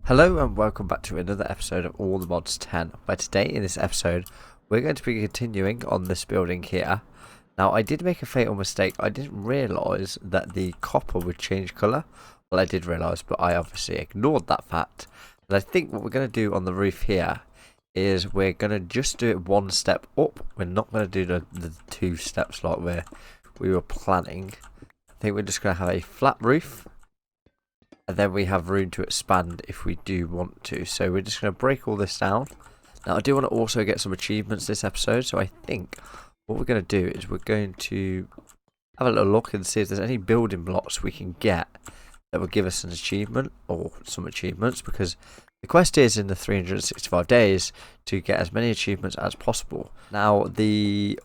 Hello and welcome back to another episode of All the Mods 10, where today in this episode we're going to be continuing on this building here. Now I did make a fatal mistake. I didn't realise that the copper would change colour. Well, I did realise, but I obviously ignored that fact. And I think what we're going to do on the roof here is we're going to just do it one step up. We're not going to do the two steps like we were planning. I think we're just going to have a flat roof. And then we have room to expand if we do want to. So we're just going to break all this down. Now I do want to also get some achievements this episode. So I think what we're going to do is we're going to have a little look and see if there's any building blocks we can get that will give us an achievement or some achievements. Because the quest is in the 365 days to get as many achievements as possible. Now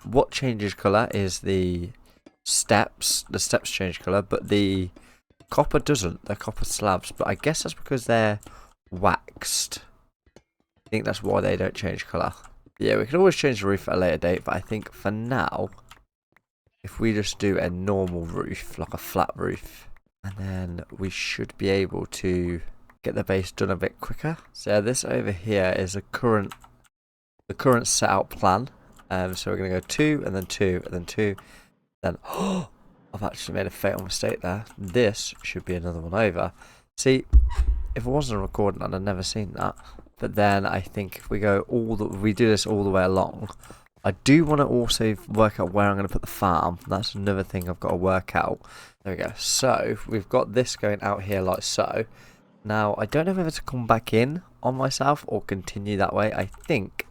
what changes colour is the steps. The steps change colour, but the copper doesn't. They're copper slabs, but I guess that's because they're waxed. I think that's why they don't change colour. Yeah, we can always change the roof at a later date, but I think for now, if we just do a normal roof, like a flat roof, and then we should be able to get the base done a bit quicker. So this over here is the current set out plan. So we're going to go 2 and then 2 and then 2, then I've actually made a fatal mistake there. This should be another one over. See, if it wasn't a recording, I'd have never seen that. But then I think if we go we do this all the way along, I do want to also work out where I'm going to put the farm. That's another thing I've got to work out. There we go. So we've got this going out here like so. Now I don't know whether to come back in on myself or continue that way. I think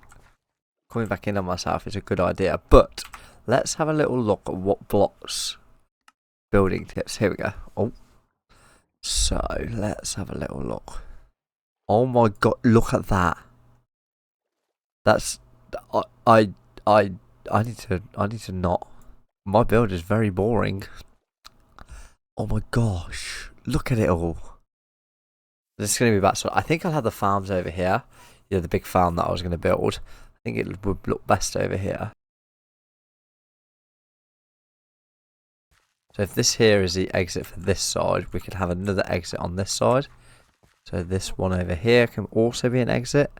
coming back in on myself is a good idea. But let's have a little look at what blocks. Building tips. Here we go. Oh, so let's have a little look. Oh my god! Look at that. That's I need to not. My build is very boring. Oh my gosh! Look at it all. This is going to be bad. So I think I'll have the farms over here. Yeah, the big farm that I was going to build. I think it would look best over here. So if this here is the exit for this side, we could have another exit on this side. So this one over here can also be an exit.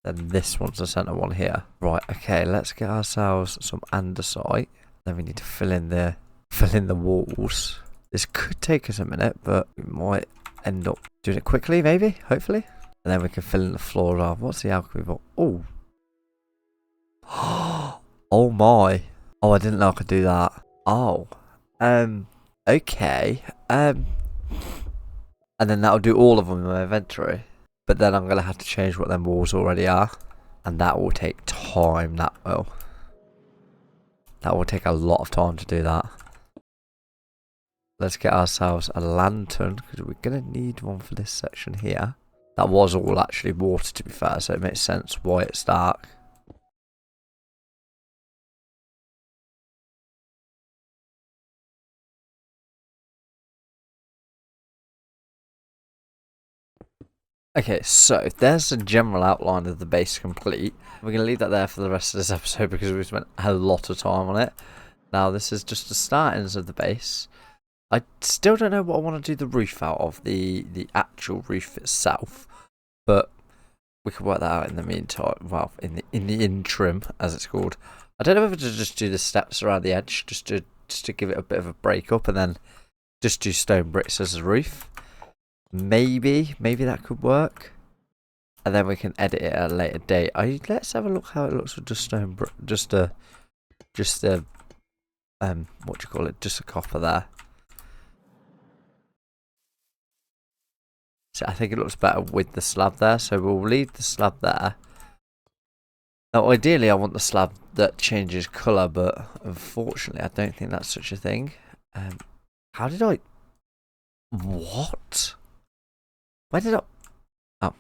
Then this one's the centre one here. Right, okay, let's get ourselves some andesite. Then we need to fill in the walls. This could take us a minute, but we might end up doing it quickly, maybe, hopefully. And then we can fill in the floor off. What's the alchemy vault? Oh. Oh my. Oh, I didn't know I could do that. Oh. Okay. And then that'll do all of them in my inventory. But then I'm going to have to change what them walls already are. And that will take time, that will. That will take a lot of time to do that. Let's get ourselves a lantern, because we're going to need one for this section here. That was all actually water, to be fair, so it makes sense why it's dark. Okay, so there's a general outline of the base complete. We're going to leave that there for the rest of this episode because we've spent a lot of time on it. Now this is just the startings of the base. I still don't know what I want to do the roof out of, the actual roof itself. But we can work that out in the meantime, well, in the interim, as it's called. I don't know whether to just do the steps around the edge, just to give it a bit of a break up, and then just do stone bricks as a roof. Maybe that could work, and then we can edit it at a later date. Let's have a look how it looks with just stone brick, just a what do you call it? Just a copper there. So I think it looks better with the slab there. So we'll leave the slab there. Now, ideally, I want the slab that changes colour, but unfortunately, I don't think that's such a thing. How did I? What? Where did I? Oh.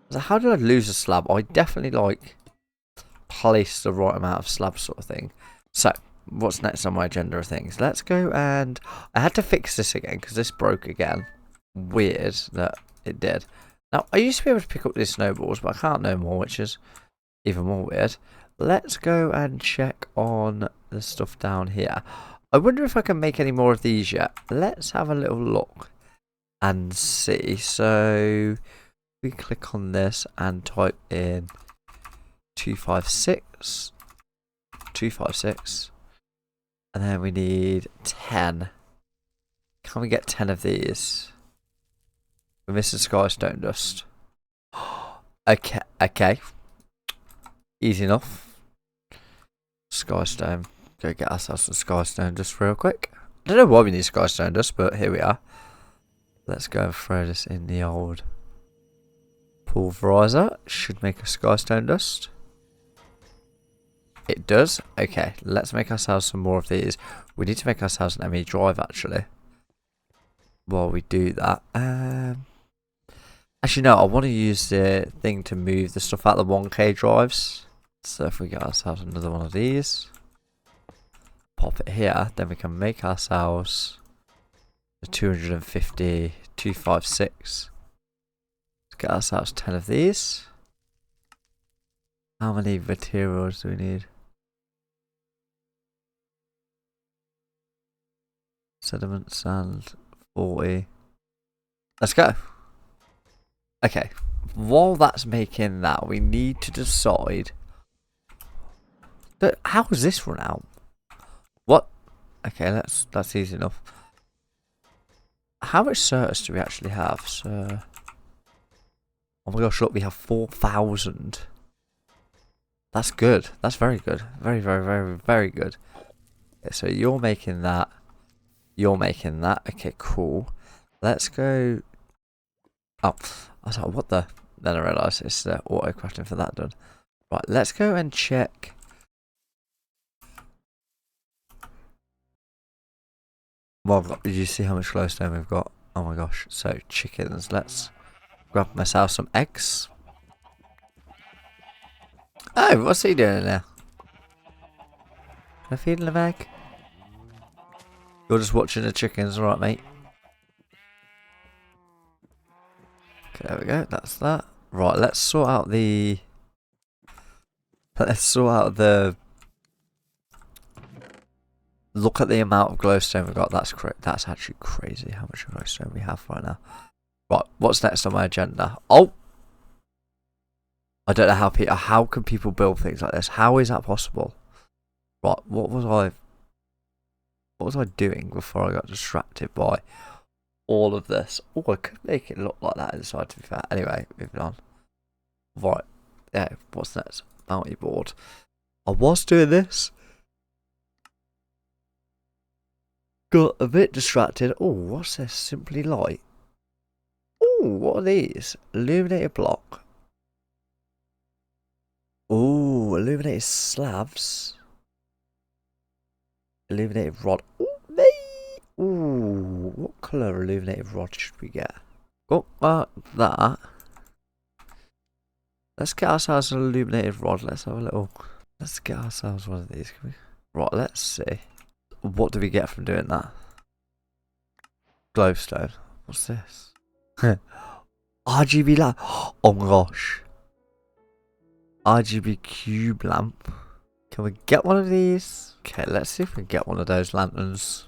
So how did I lose a slab? I definitely placed the right amount of slab sort of thing. So what's next on my agenda of things? Let's go and I had to fix this again because this broke again. Weird that it did. Now I used to be able to pick up these snowballs, but I can't no more, which is even more weird. Let's go and check on the stuff down here. I wonder if I can make any more of these yet. Let's have a little look. and see. So we click on this and type in 256, 256, and then we need 10. Can we get 10 of these? We're missing Skystone Dust. Okay, okay. Easy enough. Skystone. Go get ourselves some Skystone Dust real quick. I don't know why we need Skystone Dust, but here we are. Let's go and throw this in the old pulverizer. Should make a Skystone Dust. It does. Okay, let's make ourselves some more of these. We need to make ourselves an ME drive actually. While we do that, actually no, I want to use the thing to move the stuff out of the 1K drives. So if we get ourselves another one of these, pop it here, then we can make ourselves the 250, 256. Let's get ourselves 10 of these. How many materials do we need? Sediment, sand, 40. Let's go. Okay. While that's making that, we need to decide. How does this run out? What? Okay, that's easy enough. How much certus do we actually have? So, oh my gosh, look, we have 4,000. That's good. That's very good. Very, very, very, very good. Okay, so you're making that. You're making that. Okay, cool. Let's go. Oh, I was like, what the? Then I realised it's auto crafting for that done. Right, let's go and check. Well, did you see how much glowstone we've got? Oh my gosh. So, chickens. Let's grab myself some eggs. Oh, what's he doing there? Can I feed him an egg? You're just watching the chickens, right, mate? Okay, there we go. That's that. Right, let's sort out the. Let's sort out the. Look at the amount of glowstone we got. That's actually crazy how much glowstone we have right now. Right, what's next on my agenda? Oh, I don't know how can people build things like this? How is that possible? Right, what was I doing before I got distracted by all of this? Oh, I could make it look like that inside, to be fair. Anyway, moving on. Right, yeah, what's next? Bounty board. I was doing this. Got a bit distracted. Oh, what's this? Simply Light. Oh, what are these? Illuminated block. Oh, illuminated slabs. Illuminated rod. Oh, mate. Ooh, what colour illuminated rod should we get? Got that. Let's get ourselves an illuminated rod. Let's have a little. Let's get ourselves one of these. Can we? Right, let's see. What do we get from doing that? Glowstone. What's this? RGB lamp. Oh my gosh. RGB cube lamp. Can we get one of these? Okay, let's see if we can get one of those lanterns.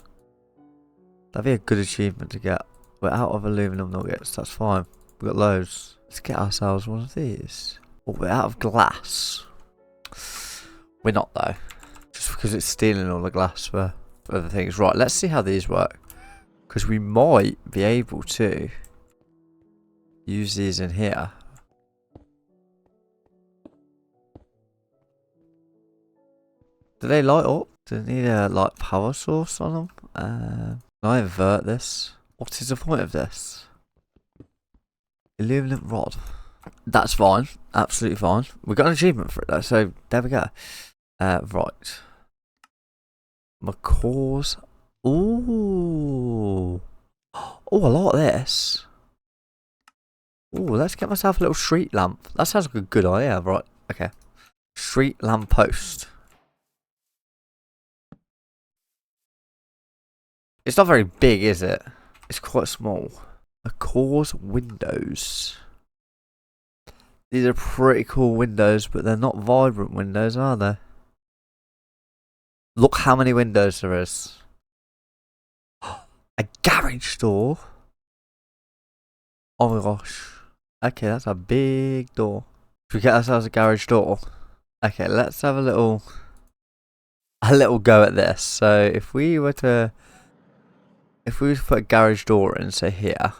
That'd be a good achievement to get. We're out of aluminum nuggets. That's fine. We've got loads. Let's get ourselves one of these. Oh, we're out of glass. We're not though. Just because it's stealing all the glass for other things. Right, let's see how these work. Because we might be able to use these in here. Do they light up? Do they need a like power source on them? Can I invert this? What is the point of this? Illuminant rod. That's fine. Absolutely fine. We got an achievement for it though, so there we go. Right. Macaw's. Ooh. Oh, I like this. Ooh, let's get myself a little street lamp. That sounds like a good idea, right? Okay. Street lamp post. It's not very big, is it? It's quite small. Macaw's windows. These are pretty cool windows, but they're not vibrant windows, are they? Look how many windows there is. A garage door? Oh my gosh. Okay, that's a big door. Should we get ourselves a garage door? Okay, let's have a little go at this. So if we were to put a garage door in, say here.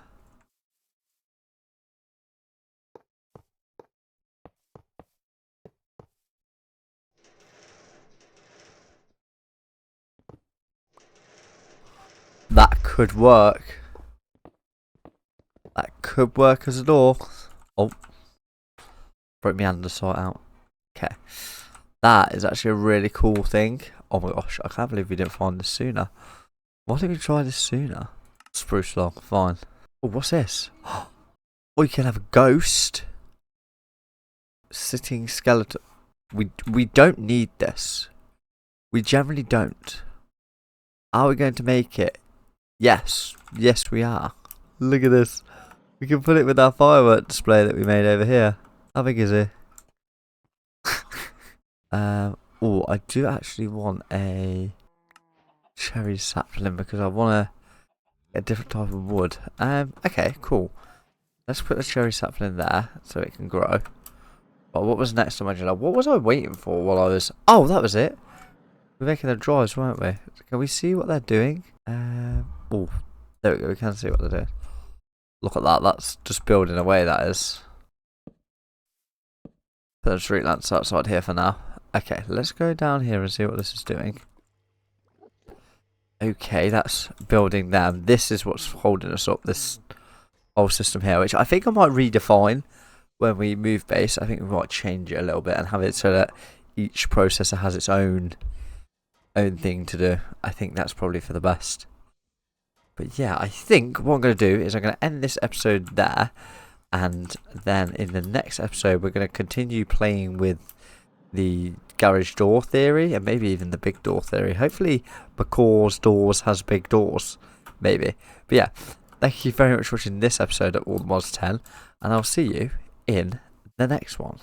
That could work. That could work as a door. Oh. Broke my hand to sort out. Okay. That is actually a really cool thing. Oh my gosh, I can't believe we didn't find this sooner. Why didn't we try this sooner? Spruce log, fine. Oh, what's this? Oh, you can have a ghost. Sitting skeleton. We don't need this. We generally don't. Are we going to make it? Yes. Yes, we are. Look at this. We can put it with our firework display that we made over here. How big is it? Oh, I do actually want a cherry sapling because I want a different type of wood. Okay, cool. Let's put the cherry sapling there so it can grow. But what was next on my agenda? What was I waiting for while I was... Oh, that was it. We're making the drives, weren't we? Can we see what they're doing? Oh, there we go. We can see what they're doing. Look at that. That's just building away, that is. Put the street lamps outside here for now. Okay, let's go down here and see what this is doing. Okay, that's building them. This is what's holding us up, this whole system here, which I think I might redefine when we move base. I think we might change it a little bit and have it so that each processor has its own thing to do. I think that's probably for the best. But yeah, I think what I'm going to do is I'm going to end this episode there. And then in the next episode, we're going to continue playing with the garage door theory and maybe even the big door theory. Hopefully Macaw's Doors has big doors, maybe. But yeah, thank you very much for watching this episode of All the Mods 10, and I'll see you in the next one.